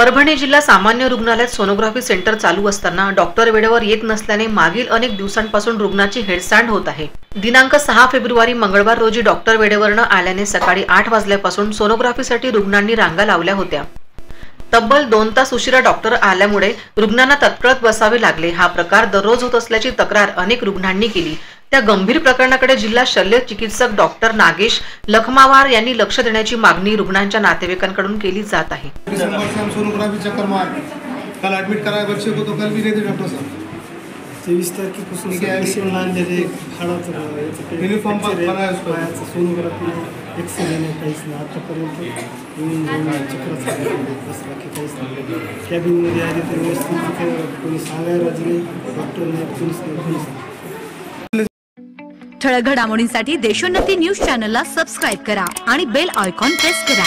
परभणी जिल्हा सामान्य रुग्णालयात सोनोग्राफी सेंटर चालू असताना डॉक्टर वेळेवर येत नसल्याने मागील अनेक दिवसांपासून रुग्णाची हेळसांड होत आहे। दिनांक 6 फेब्रुवारी मंगळवार रोजी डॉक्टर वेळेवर न आल्याने सकाळी 8 वाजल्यापासून सोनोग्राफीसाठी रुग्णांनी रांगा लावल्या होत्या। तब्बल 2 तास उशिरा डॉक्टर आल्यामुळे रुग्णांना तत्काळ बसावे लागले। हा प्रकार दररोज होत असल्याची तक्रार अनेक रुग्णांनी केली। त्या गंभीर प्रकरणाकडे जिल्हा शल्य चिकित्सक डॉक्टर नागेश लखमावार यांनी लक्ष देण्याची मागणी रुग्णांच्या नातेवाईकांकडून केली जात आहे। दिसंबर से हम सोनोग्राफी चक्कर मार कल एडमिट कराया बच्चे को तो कल भी नहीं थे डॉक्टर साहब। 23 तारखेपासून मशीन आणलेले हाडाचं यूनिफॉर्म बनाया उसको सोनोग्राफी एक्सरे नाही काहीच नाही आतापर्यंत येऊन जाऊन चक्र बस बाकी काहीच नाही। कॅबिनमध्ये आले तर व्यवस्थित कोणी सांगायला नाही, डॉक्टर नाही, कोणीच नाही। ठळक घडामोडींसाठी देशोन्नती न्यूज चॅनलला सबस्क्राईब करा आणि बेल आयकॉन प्रेस करा।